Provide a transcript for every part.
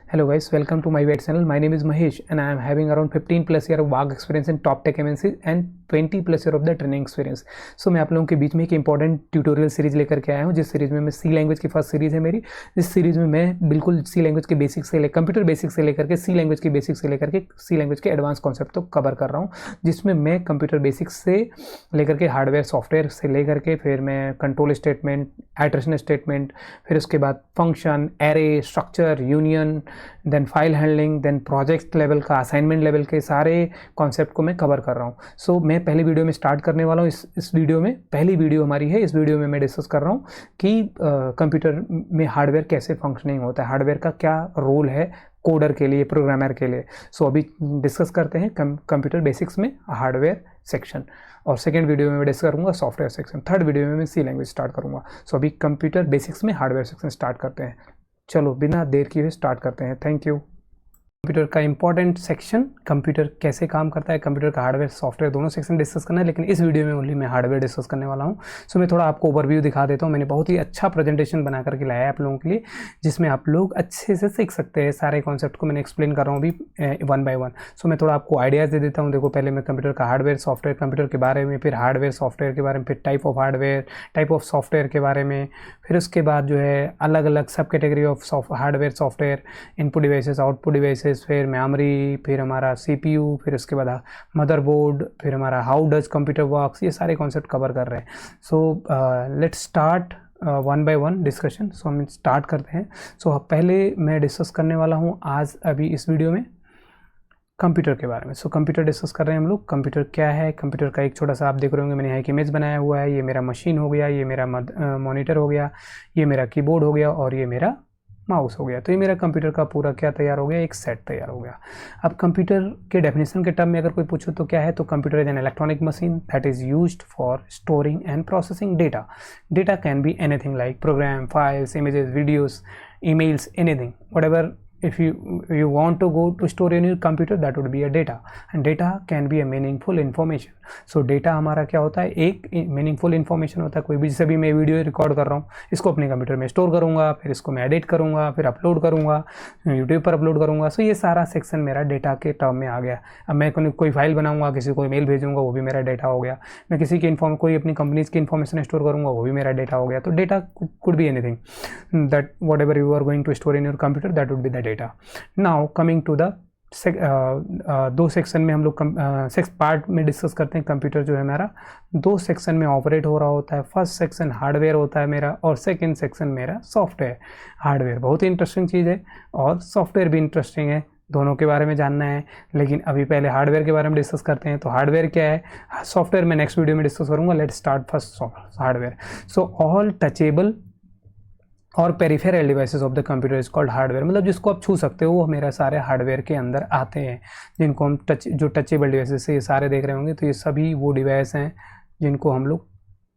Hello guys, welcome to my web channel. My name is Mahesh and I am having around 15 plus year of work experience in top tech MNCs and 20 plus year of the training experience. So मैं आप लोगों के बीच में एक important tutorial series लेकर के आया हूँ, जिस सीरीज में मैं सी लैंग्वेज की फर्स्ट सीरीज है मेरी। इस सीरीज में मैं बिल्कुल सी लैंग्वेज के बेसिक से कंप्यूटर बेसिक से लेकर के सी लैंग्वेज के बेसिक से लेकर के सी लैंग्वेज के एडवांस कॉन्सेप्ट तो कवर कर रहा हूँ, जिसमें मैं कंप्यूटर बेसिक्स से लेकर के हार्डवेयर सॉफ्टवेयर से लेकर के फिर मैं कंट्रोल स्टेटमेंट, आइटरेशन स्टेटमेंट, फिर उसके बाद function, array, structure, union, then file handling, then project level का, असाइनमेंट लेवल के सारे कॉन्सेप्ट को मैं कवर कर रहा हूँ। सो मैं पहली वीडियो में स्टार्ट करने वाला हूँ। इस वीडियो में पहली वीडियो हमारी है। इस वीडियो में मैं डिस्कस कर रहा हूँ कि कंप्यूटर में हार्डवेयर कैसे फंक्शनिंग होता है, हार्डवेयर का क्या रोल है कोडर के लिए, प्रोग्रामर के लिए। सो अभी डिस्कस करते हैं कंप्यूटर बेसिक्स में हार्डवेयर सेक्शन, और सेकंड वीडियो में मैं डिस्कस करूँगा सॉफ्टवेयर सेक्शन, थर्ड वीडियो में मैं सी लैंग्वेज स्टार्ट करूँगा। सो अभी कंप्यूटर बेसिक्स में हार्डवेयर सेक्शन स्टार्ट करते हैं। चलो बिना देर किए स्टार्ट करते हैं। Thank you. कंप्यूटर का इंपॉर्टेंट सेक्शन, कंप्यूटर कैसे काम करता है, कंप्यूटर का हार्डवेयर सॉफ्टवेयर दोनों सेक्शन डिस्कस करना है, लेकिन इस वीडियो में ओनली मैं हार्डवेयर डिस्कस करने वाला हूं। सो मैं थोड़ा आपको ओवरव्यू दिखा देता हूं। मैंने बहुत ही अच्छा प्रेजेंटेशन बना करके लाया है आप लोगों के लिए, जिसमें आप लोग अच्छे से सीख सकते हैं। सारे कॉन्सेप्ट को मैंने एक्सप्लेन कर रहा हूँ अभी वन बाय वन। सो मैं थोड़ा आपको आइडियाज़ दे देता हूँ। देखो, पहले मैं कंप्यूटर का हार्डवेयर सॉफ्टवेयर, कंप्यूटर के बारे में, फिर हार्डवेयर सॉफ्टवेयर के बारे में, फिर type of hardware, type of software के बारे में, फिर उसके बाद जो है अलग अलग सब category of hardware software, input devices, output devices, फिर मेमोरी, फिर हमारा सीपीयू, फिर उसके बाद मदरबोर्ड, फिर हमारा हाउ डज कंप्यूटर वर्क्स, ये सारे कॉन्सेप्ट कवर कर रहे हैं। So let's start one by one discussion. So हम स्टार्ट करते हैं। सो पहले मैं डिस्कस करने वाला हूँ आज अभी इस वीडियो में कंप्यूटर के बारे में। सो कंप्यूटर डिस्कस कर रहे हैं हम लोग। कंप्यूटर क्या है, कंप्यूटर का एक छोटा सा आप देख रहे होंगे, मैंने यहाँ एक इमेज बनाया हुआ है। ये मेरा मशीन हो गया, ये मेरा मॉनिटर हो गया, ये मेरा कीबोर्ड हो गया, और ये मेरा माउस हो गया। तो ये मेरा कंप्यूटर का पूरा क्या तैयार हो गया, एक सेट तैयार हो गया। अब कंप्यूटर के डेफिनेशन के टर्म में अगर कोई पूछो तो क्या है, तो computer is an electronic machine that is used for storing and processing data. Data can be anything like program, files, images, videos, emails, anything, whatever. If you want to go to store in your computer, that would be a data, and data can be a meaningful information. So data हमारा क्या होता है, एक meaningful information होता है। कोई भी, जैसे भी मैं वीडियो रिकॉर्ड कर रहा हूँ, इसको अपने कंप्यूटर में स्टोर करूँगा, फिर इसको मैं एडिट करूँगा, फिर अपलोड करूँगा, यूट्यूब पर अपलोड करूँगा। सो ये सारा सेक्शन मेरा डेटा के टर्म में आ गया। अब मैं कोई फाइल बनाऊँगा, किसी को ईमेल भेजूँगा, वो भी मेरा डेटा हो गया। मैं किसी की कोई अपनी कंपनीज की इन्फॉर्मेशन स्टोर करूँगा, वो भी मेरा डेटा हो गया। तो data could be anything that whatever you are going to store in your computer, that would be the data. Now coming to the दो सेक्शन में हम लोग सेक्स पार्ट में डिस्कस करते हैं। कंप्यूटर जो है मेरा दो सेक्शन में ऑपरेट हो रहा होता है। फर्स्ट सेक्शन हार्डवेयर होता है मेरा, और सेकंड सेक्शन मेरा सॉफ्टवेयर। हार्डवेयर बहुत ही इंटरेस्टिंग चीज़ है, और सॉफ्टवेयर भी इंटरेस्टिंग है, दोनों के बारे में जानना है। लेकिन अभी पहले हार्डवेयर के बारे में डिस्कस करते हैं। तो हार्डवेयर क्या है, सॉफ्टवेयर मैं नेक्स्ट वीडियो में डिस्कस करूँगा। Let's start first hardware. So all touchable और peripheral devices of the computer is called hardware. मतलब जिसको आप छू सकते हो वो मेरा सारे हार्डवेयर के अंदर आते हैं, जिनको हम जो टचेबल डिवाइसेस ये सारे देख रहे होंगे। तो ये सभी वो डिवाइस हैं जिनको हम लोग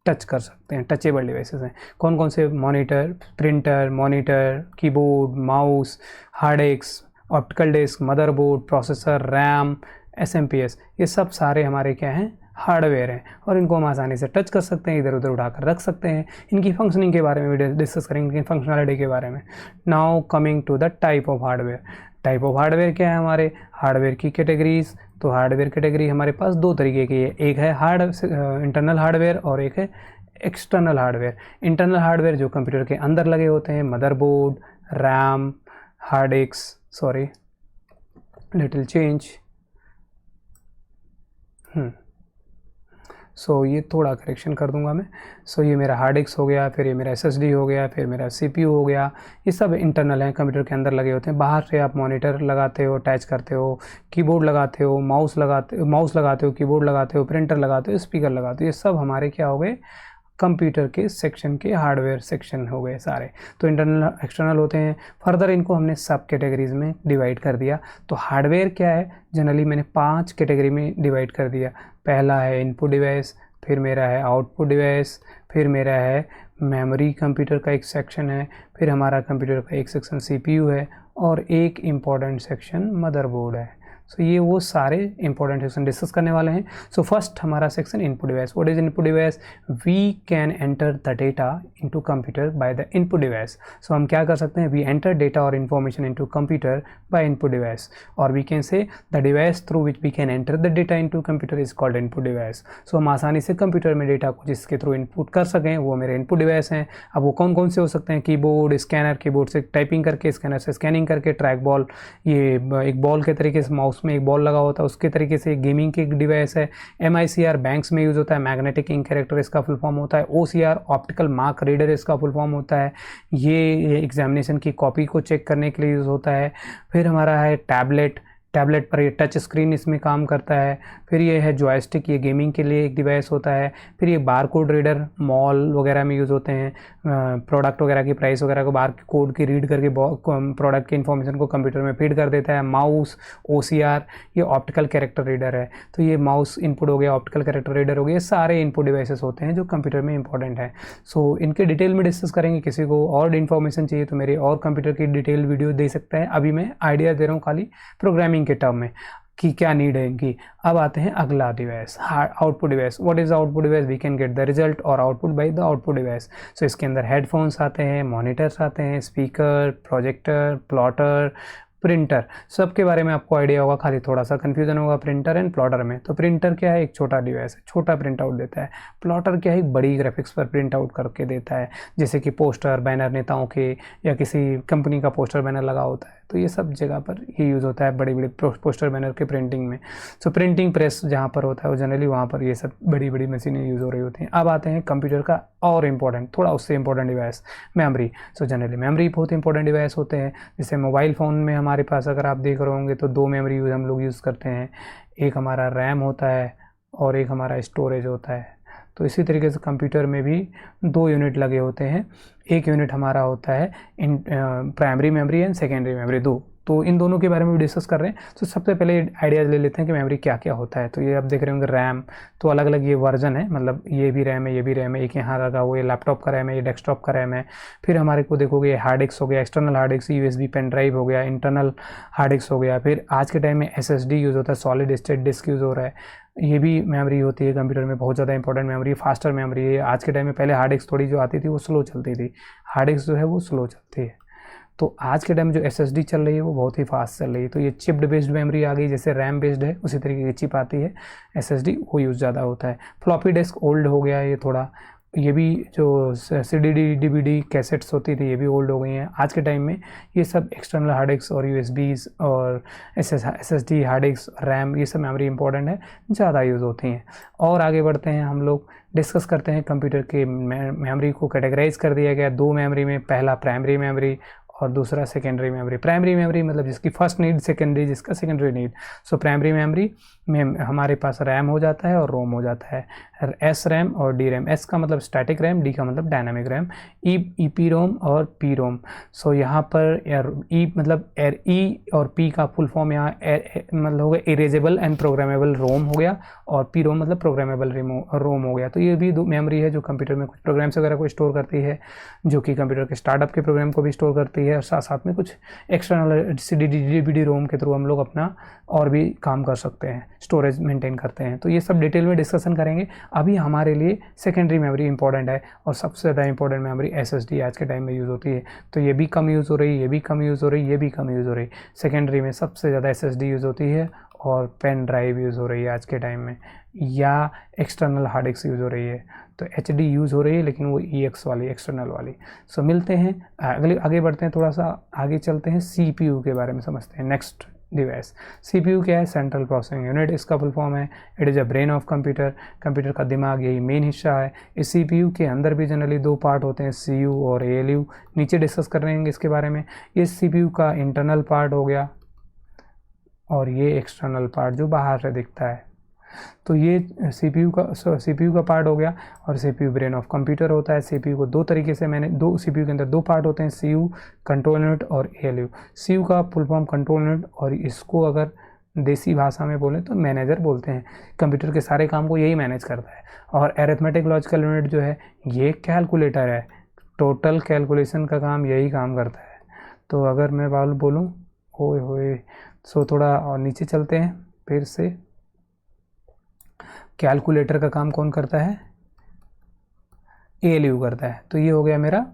टच कर सकते हैं, टचेबल डिवाइसेस हैं। कौन कौन से, monitor, printer, monitor, keyboard, mouse, hard disk, optical disk, motherboard, processor, RAM, SMPS, ये सब सारे हमारे क्या हैं, हार्डवेयर हैं। और इनको हम आसानी से टच कर सकते हैं, इधर उधर उठाकर रख सकते हैं। इनकी फंक्शनिंग के बारे में भी डिस्कस करेंगे, इनकी फंक्शनलिटी के बारे में। Now coming to the type of hardware. Type of hardware क्या है, हमारे हार्डवेयर की कैटेगरीज। तो हार्डवेयर कैटेगरी हमारे पास दो तरीके की है, एक है इंटरनल हार्डवेयर और एक है एक्सटर्नल हार्डवेयर। इंटरनल हार्डवेयर जो कंप्यूटर के अंदर लगे होते हैं, motherboard, RAM, hard disk, sorry little change, so ये थोड़ा करेक्शन कर दूंगा मैं। सो ये मेरा हार्ड डिस्क हो गया, फिर ये मेरा SSD हो गया, फिर मेरा CPU हो गया। ये सब इंटरनल हैं, कंप्यूटर के अंदर लगे होते हैं। बाहर से आप मॉनिटर लगाते हो, अटैच करते हो, कीबोर्ड लगाते हो, माउस लगाते हो, कीबोर्ड लगाते हो, प्रिंटर लगाते हो, स्पीकर लगाते हो। ये सब हमारे क्या हो गए, कंप्यूटर के सेक्शन के हार्डवेयर सेक्शन हो गए सारे। तो इंटरनल एक्सटर्नल होते हैं। फर्दर इनको हमने सब कैटेगरीज में डिवाइड कर दिया। तो हार्डवेयर क्या है, जनरली मैंने 5 कैटेगरी में डिवाइड कर दिया। पहला है इनपुट डिवाइस, फिर मेरा है आउटपुट डिवाइस, फिर मेरा है मेमोरी, कंप्यूटर का एक सेक्शन है, फिर हमारा कंप्यूटर का एक सेक्शन CPU है, और एक इम्पॉर्टेंट सेक्शन मदरबोर्ड है। सो ये वो सारे इंपॉर्टेंट सेक्शन डिस्कस करने वाले हैं। सो फर्स्ट हमारा section input device. What is input device? We can enter the data into computer by the input device. So हम क्या कर सकते हैं? वी एंटर डेटा और information into computer by input device, और we can say the device through which we can enter the data into computer is called input device. So हम आसानी से कंप्यूटर में डेटा को जिसके थ्रू इनपुट कर सकें वो मेरे इनपुट डिवाइस हैं। अब वो कौन कौन से हो सकते हैं? कीबोर्ड, स्कैनर, कीबोर्ड से टाइपिंग करके, स्कैनर से स्कैनिंग करके, ट्रैक बॉल, ये एक बॉल के तरीके से माउस में एक बॉल लगा होता है उसके तरीके से, गेमिंग की एक डिवाइस है। MICR बैंक्स में यूज़ होता है, मैग्नेटिक इंक कैरेक्टर इसका फुल फॉर्म होता है। OCR ऑप्टिकल मार्क रीडर इसका फुल फॉर्म होता है, ये एग्जामिनेशन की कॉपी को चेक करने के लिए यूज़ होता है। फिर हमारा है टैबलेट, टैबलेट पर ये टच स्क्रीन इसमें काम करता है। फिर ये है जॉयस्टिक, ये गेमिंग के लिए एक डिवाइस होता है। फिर ये बारकोड रीडर मॉल वगैरह में यूज़ होते हैं, प्रोडक्ट वगैरह की प्राइस वगैरह को बार कोड की रीड करके प्रोडक्ट की इन्फॉर्मेशन को कंप्यूटर में फीड कर देता है। माउस, OCR ये ऑप्टिकल कैरेक्टर रीडर है, तो ये माउस इनपुट हो गया, ऑप्टिकल कैरेक्टर रीडर हो गया, ये सारे इनपुट डिवाइसेस होते हैं जो कंप्यूटर में इंपॉर्टेंट है। सो इनके डिटेल में डिस्कस करेंगे। किसी को और इन्फॉर्मेशन चाहिए तो मेरे और कंप्यूटर की डिटेल वीडियो दे सकता है। अभी मैं आइडिया दे रहा हूँ खाली प्रोग्रामिंग के टर्म में कि क्या नीड है इनकी। अब आते हैं अगला device, output device. What is output device? We can get the result और output by the output device. So इसके अंदर हेडफोन्स आते हैं, मॉनिटर्स आते हैं, स्पीकर, प्रोजेक्टर, प्लॉटर, प्रिंटर, सबके बारे में आपको आइडिया होगा, खाली थोड़ा सा कन्फ्यूजन होगा प्रिंटर एंड प्लॉटर में। तो प्रिंटर क्या है? एक छोटा डिवाइस है, छोटा प्रिंट आउट देता है। प्लॉटर क्या है? एक बड़ी ग्राफिक्स पर प्रिंट आउट करके देता है, जैसे कि पोस्टर, बैनर, नेताओं के या किसी कंपनी का पोस्टर बैनर लगा होता है, तो ये सब जगह पर ये यूज़ होता है बड़ी बड़ी पोस्टर बैनर के प्रिंटिंग में। सो प्रिंटिंग प्रेस जहाँ पर होता है वो जनरली वहाँ पर ये सब बड़ी बड़ी मशीनें यूज़ हो रही होती हैं। अब आते हैं कंप्यूटर का और इम्पोर्टेंट, थोड़ा उससे important device, memory. So generally memory बहुत इंपॉर्टेंट डिवाइस होते हैं। जैसे मोबाइल फ़ोन में हमारे पास अगर आप देख रहे होंगे तो 2 मेमोरी हम लोग यूज़ करते हैं, एक हमारा रैम होता है और एक हमारा स्टोरेज होता है। तो इसी तरीके से कंप्यूटर में भी 2 यूनिट लगे होते हैं। एक यूनिट हमारा होता है primary memory and secondary memory, 2। तो इन दोनों के बारे में भी डिस्कस कर रहे हैं। तो सबसे पहले आइडियाज़ ले लेते हैं कि मेमोरी क्या क्या होता है। तो ये आप देख रहे होंगे रैम, तो अलग अलग ये वर्जन है, मतलब ये भी रैम है, ये भी रैम है, एक यहाँ लगा हुआ, ये लैपटॉप का रैम है, ये डेस्कटॉप का रैम है। फिर हमारे को देखोगे हार्ड डिस्क हो गया, external hard disk, USB pen drive हो गया, इंटरनल हार्ड डिस्क हो गया। फिर आज के टाइम में SSD यूज़ होता है, सॉलिड स्टेट डिस्क यूज़ हो रहा है, ये भी मेमोरी होती है कंप्यूटर में, बहुत ज़्यादा इंपॉर्टेंट मेमोरी, फास्टर मेमोरी है। आज के टाइम में पहले हार्ड डिस्क थोड़ी जो आती थी वो स्लो चलती थी, हार्ड डिस्क जो है वो स्लो चलती है। तो आज के टाइम में जो SSD चल रही है वो बहुत ही फास्ट चल रही है। तो ये चिप्ड बेस्ड मेमोरी आ गई, जैसे रैम बेस्ड है उसी तरीके की चिप आती है, SSD वो यूज़ ज़्यादा होता है। फ्लॉपी डिस्क ओल्ड हो गया ये थोड़ा, ये भी जो CDD DVD कैसेट्स होती थी ये भी ओल्ड हो गई हैं। आज के टाइम में ये सब एक्सटर्नल हार्ड डिस्क और USBs और SSD हार्ड डिस्क, रैम, ये सब मेमोरी इंपॉर्टेंट है, ज़्यादा यूज़ होती हैं। और आगे बढ़ते हैं, हम लोग डिस्कस करते हैं कंप्यूटर के मेमोरी को कैटेगराइज कर दिया गया 2 मेमोरी में, पहला प्राइमरी मेमोरी और दूसरा सेकेंडरी मेमोरी। प्राइमरी मेमोरी मतलब जिसकी फर्स्ट नीड, सेकेंडरी जिसका secondary need. So primary memory में हमारे पास रैम हो जाता है और रोम हो जाता है, एस रैम और डी रैम। एस का मतलब स्टैटिक रैम, डी का मतलब डायनामिक रैम, ई रोम और पी रोम। सो यहाँ पर ई मतलब ई और पी का फुल फॉर्म यहाँ मतलब हो गया इरेजेबल एंड प्रोग्रामेबल रोम हो गया, और पी रोम मतलब प्रोग्रामेबल रोम हो गया। तो ये भी 2 मेमोरी है जो कंप्यूटर में कुछ प्रोग्राम्स वगैरह को स्टोर करती है, जो कि कंप्यूटर के स्टार्टअप के प्रोग्राम को भी स्टोर करती है, और साथ साथ में कुछ एक्सटर्नल CDD DVD रोम के थ्रू हम लोग अपना और भी काम कर सकते हैं, स्टोरेज मेंटेन करते हैं। तो ये सब डिटेल में डिस्कशन करेंगे। अभी हमारे लिए सेकेंडरी मेमोरी इंपॉर्टेंट है, और सबसे ज़्यादा इंपॉर्टेंट मेमोरी SSD आज के टाइम में यूज़ होती है। तो ये भी कम यूज़ हो रही, ये भी कम यूज़ हो रही, ये भी कम यूज़ हो रही। सेकेंडरी में सबसे ज़्यादा SSD यूज़ होती है, और पेन ड्राइव यूज़ हो रही है आज के टाइम में, या एक्सटर्नल हार्ड डिस्क यूज़ हो रही है। तो HD यूज़ हो रही है, लेकिन वो EX वाली, एक्सटर्नल वाली। सो मिलते हैं आगे बढ़ते हैं, थोड़ा सा आगे चलते हैं, CPU के बारे में समझते हैं। नेक्स्ट डिवाइस CPU क्या है? सेंट्रल प्रोसेसिंग यूनिट इसका फुल फॉर्म है। It is a brain of computer, computer का दिमाग यही मेन हिस्सा है। इस CPU के अंदर भी जनरली 2 पार्ट होते हैं, CU और ALU, नीचे डिस्कस कर रहे हैं इसके बारे में। ये CPU का इंटरनल पार्ट हो गया, और ये एक्सटर्नल पार्ट जो बाहर से दिखता है। तो ये CPU का पार्ट हो गया, और CPU ब्रेन ऑफ कंप्यूटर होता है। CPU को 2 तरीके से CPU के अंदर 2 पार्ट होते हैं, CU कंट्रोल यूनिट और ALU। CU का फुल फॉर्म कंट्रोल यूनिट, और इसको अगर देसी भाषा में बोलें तो मैनेजर बोलते हैं। कंप्यूटर के सारे काम को यही मैनेज करता है। और अरिथमेटिक लॉजिकल यूनिट जो है ये कैलकुलेटर है, टोटल कैलकुलेशन का काम यही काम करता है। तो अगर मैं बोलूँ ओए होए, सो थोड़ा और नीचे चलते हैं फिर से। कैलकुलेटर का काम कौन करता है? ALU करता है। तो ये हो गया मेरा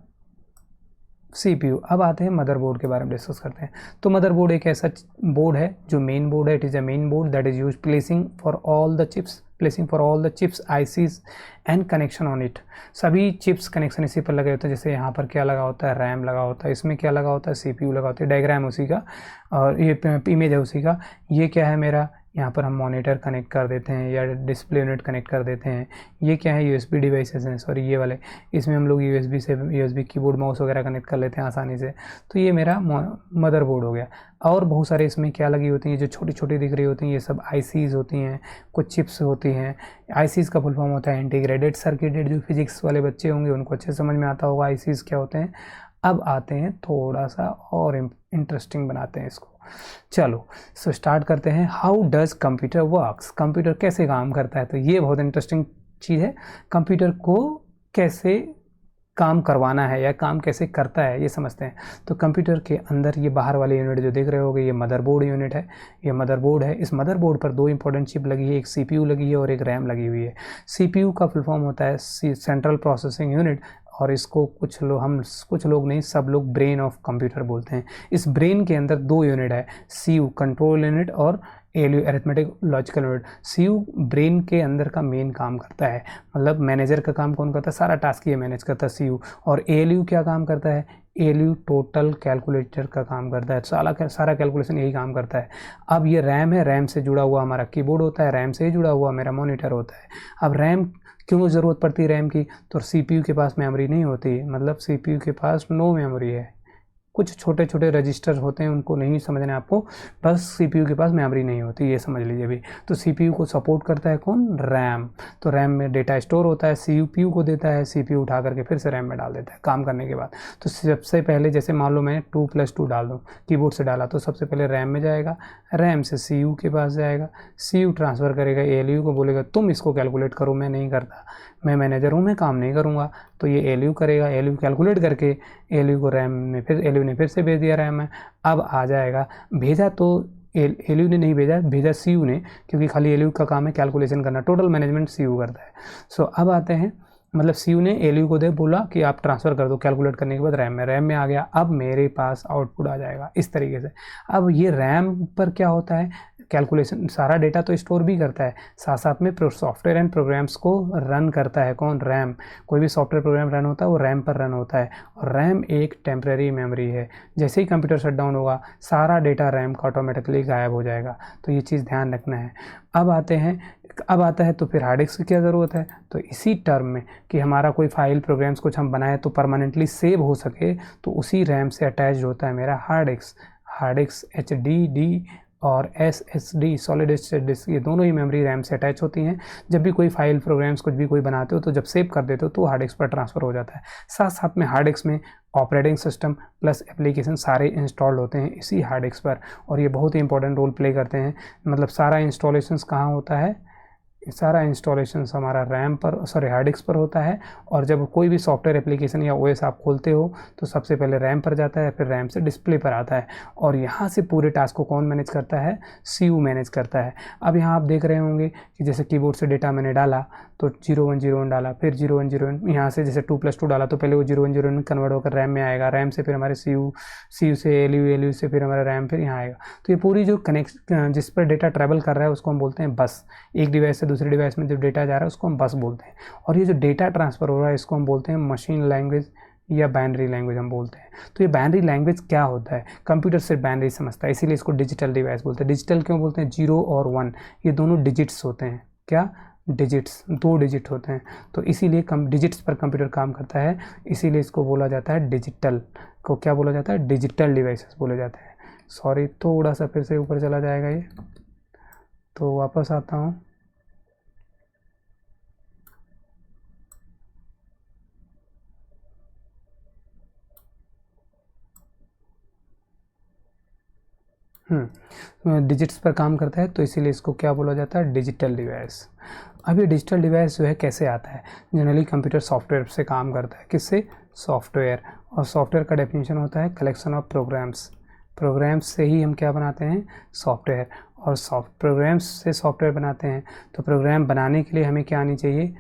CPU। अब आते हैं मदरबोर्ड के बारे में डिस्कस करते हैं। तो मदरबोर्ड एक ऐसा बोर्ड है जो मेन बोर्ड है। It is a main board that is use placing for all the chips ICs and connection on it. सभी चिप्स कनेक्शन इसी पर लगे होते हैं। जैसे यहाँ पर क्या लगा होता है? रैम लगा होता है। इसमें क्या लगा होता है? CPU लगा होता है। डायग्राम उसी का और ये इमेज है उसी का। ये क्या है मेरा? यहाँ पर हम मॉनिटर कनेक्ट कर देते हैं या डिस्प्ले यूनिट कनेक्ट कर देते हैं। ये क्या है? USB डिवाइसेस हैं, सॉरी ये वाले। इसमें हम लोग USB कीबोर्ड माउस वगैरह कनेक्ट कर लेते हैं आसानी से। तो ये मेरा मदरबोर्ड हो गया। और बहुत सारे इसमें क्या लगी होती हैं जो छोटी छोटी दिख रही होती हैं, ये सब ICs होती हैं, कुछ चिप्स होती हैं। ICs का फुल फॉर्म होता है इंटीग्रेटेड सर्किटेड। जो फिजिक्स वाले बच्चे होंगे उनको अच्छे समझ में आता होगा ICs क्या होते हैं। अब आते हैं थोड़ा सा और इंटरेस्टिंग बनाते हैं इसको। चलो सो स्टार्ट करते हैं। How does computer works? Computer कैसे काम करता है? तो ये बहुत इंटरेस्टिंग चीज़ है। कंप्यूटर को कैसे काम करवाना है या काम कैसे करता है ये समझते हैं। तो कंप्यूटर के अंदर ये बाहर वाले यूनिट जो देख रहे होगे ये मदरबोर्ड यूनिट है। ये मदरबोर्ड है। इस मदरबोर्ड पर दो इंपॉर्टेंट चिप लगी है, एक CPU लगी है और एक रैम लगी हुई है। CPU का फुल फॉर्म होता है सेंट्रल प्रोसेसिंग यूनिट, और इसको कुछ लोग नहीं, सब लोग ब्रेन ऑफ कंप्यूटर बोलते हैं। इस ब्रेन के अंदर दो यूनिट है, CU कंट्रोल यूनिट और ALU arithmetic logical unit. CU brain के अंदर का मेन काम करता है, मतलब मैनेजर का काम कौन करता है? सारा टास्क ये मैनेज करता है CU। और ALU क्या काम करता है? ALU टोटल कैलकुलेटर का काम करता है, सारा कैलकुलेशन यही काम करता है। अब ये रैम है, रैम से जुड़ा हुआ हमारा कीबोर्ड होता है, रैम से ही जुड़ा हुआ मेरा मॉनिटर होता है। अब रैम क्यों ज़रूरत पड़ती है रैम की? तो CPU के पास मेमोरी नहीं होती, मतलब CPU के पास नो मेमोरी है। कुछ छोटे छोटे रजिस्टर होते हैं, उनको नहीं समझना है आपको, बस CPU के पास मेमोरी नहीं होती, ये समझ लीजिए अभी। तो CPU को सपोर्ट करता है कौन? रैम। तो रैम में डेटा स्टोर होता है, CPU को देता है, CPU उठा करके फिर से रैम में डाल देता है काम करने के बाद। तो सबसे पहले जैसे मान लो मैं 2+2 डाल दूँ, कीबोर्ड से डाला, तो सबसे पहले रैम में जाएगा, रैम से CPU के पास जाएगा, CPU ट्रांसफ़र करेगा ALU को, बोलेगा तुम इसको कैलकुलेट करो, मैं नहीं करता, मैं मैनेजर हूँ, मैं काम नहीं करूँगा। तो ये ALU करेगा, ALU कैलकुलेट करके ALU को रैम में, फिर ALU ने फिर से भेज दिया रैम में। अब आ जाएगा, भेजा तो ALU ने नहीं भेजा, भेजा CU ने, क्योंकि खाली ALU का काम है कैलकुलेशन करना, टोटल मैनेजमेंट CU करता है। सो अब आते हैं, मतलब CU ने ALU को बोला कि आप ट्रांसफ़र कर दो कैलकुलेट करने के बाद रैम में आ गया। अब मेरे पास आउटपुट आ जाएगा इस तरीके से। अब ये रैम पर क्या होता है? कैलकुलेशन, सारा डेटा तो स्टोर भी करता है, साथ साथ में सॉफ्टवेयर एंड प्रोग्राम्स को रन करता है कौन? रैम। कोई भी सॉफ्टवेयर प्रोग्राम रन होता है वो रैम पर रन होता है, और रैम एक टेम्प्रेरी मेमोरी है। जैसे ही कंप्यूटर शट डाउन होगा सारा डेटा रैम का ऑटोमेटिकली गायब हो जाएगा, तो ये चीज़ ध्यान रखना है। अब आता है तो फिर हार्ड डिस्क की क्या ज़रूरत है? तो इसी टर्म में कि हमारा कोई फाइल प्रोग्राम्स कुछ हम बनाए तो परमानेंटली सेव हो सके, तो उसी रैम से अटैच होता है मेरा हार्ड डिस्क HDD और SSD सॉलिड स्टेट डिस्क, ये दोनों ही मेमोरी रैम से अटैच होती हैं। जब भी कोई फाइल प्रोग्राम्स कुछ भी कोई बनाते हो तो जब सेव कर देते हो तो हार्ड डिस्क पर ट्रांसफ़र हो जाता है। साथ साथ में हार्ड डिस्क में ऑपरेटिंग सिस्टम प्लस एप्लीकेशन सारे इंस्टॉल्ड होते हैं इसी हार्ड डिस्क पर, और ये बहुत ही इंपॉर्टेंट रोल प्ले करते हैं। मतलब सारा इंस्टॉलेशंस कहाँ होता है? सारा इंस्टॉलेशन हमारा हार्ड डिस्क पर होता है। और जब कोई भी सॉफ्टवेयर एप्लीकेशन या OS आप खोलते हो तो सबसे पहले रैम पर जाता है, फिर रैम से डिस्प्ले पर आता है, और यहाँ से पूरे टास्क को कौन मैनेज करता है? CU मैनेज करता है। अब यहाँ आप देख रहे होंगे कि जैसे कीबोर्ड से डेटा मैंने डाला तो 0101 डाला, फिर 0101, यहाँ से जैसे 2+2 डाला तो पहले वो 0101 में कन्वर्ट होकर रैम में आएगा, रैम से फिर हमारे CU से ALU से फिर हमारा रैम, फिर यहाँ आएगा। तो ये पूरी जो जिस पर डेटा ट्रैवल कर रहा है उसको हम बोलते हैं बस। एक डिवाइस से दूसरे डिवाइस में जब डेटा जा रहा है उसको हम बस बोलते हैं। और ये जो डेटा ट्रांसफ़र हो रहा है इसको हम बोलते हैं मशीन लैंग्वेज या बाइनरी लैंग्वेज हम बोलते हैं। तो ये बाइनरी लैंग्वेज क्या होता है? कंप्यूटर से बाइनरी समझता है, इसीलिए इसको डिजिटल डिवाइस बोलते हैं। डिजिटल क्यों बोलते हैं? 0 और 1 ये दोनों डिजिट्स होते हैं। क्या? डिजिट्स, 2 डिजिट होते हैं, तो इसीलिए डिजिट्स पर कंप्यूटर काम करता है, इसीलिए इसको बोला जाता है डिजिटल को। क्या बोला जाता है? डिजिटल डिवाइसेस बोले जाते हैं। सॉरी, थोड़ा सा फिर से ऊपर चला जाएगा ये, तो वापस आता हूँ। डिजिट्स पर काम करता है, तो इसीलिए इसको क्या बोला जाता है? Digital device. अब ये डिजिटल डिवाइस जो है कैसे आता है? जनरली कंप्यूटर सॉफ्टवेयर से काम करता है। किससे? सॉफ्टवेयर। और सॉफ्टवेयर का डेफिनेशन होता है कलेक्शन ऑफ प्रोग्राम्स। प्रोग्राम्स से ही हम क्या बनाते हैं, सॉफ्टवेयर, और प्रोग्राम्स से सॉफ्टवेयर बनाते हैं। तो प्रोग्राम बनाने के लिए हमें क्या आनी चाहिए,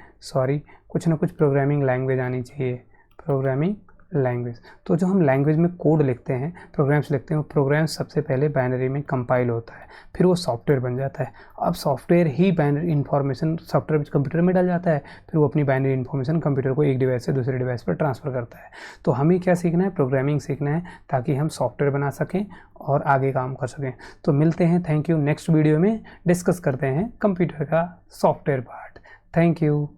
कुछ ना कुछ प्रोग्रामिंग लैंग्वेज आनी चाहिए, प्रोग्रामिंग लैंग्वेज। तो जो हम लैंग्वेज में कोड लिखते हैं, प्रोग्राम्स लिखते हैं, वो प्रोग्राम्स सबसे पहले बाइनरी में कंपाइल होता है, फिर वो सॉफ्टवेयर बन जाता है। अब सॉफ्टवेयर ही बाइनरी इन्फॉर्मेशन सॉफ्टवेयर कंप्यूटर में डाल जाता है, फिर वो अपनी बाइनरी इन्फॉर्मेशन कंप्यूटर को एक डिवाइस से दूसरे डिवाइस पर ट्रांसफ़र करता है। तो हमें क्या सीखना है, प्रोग्रामिंग सीखना है, ताकि हम सॉफ्टवेयर बना सकें और आगे काम कर सकें। तो मिलते हैं, थैंक यू। नेक्स्ट वीडियो में डिस्कस करते हैं कंप्यूटर का सॉफ्टवेयर पार्ट। Thank you.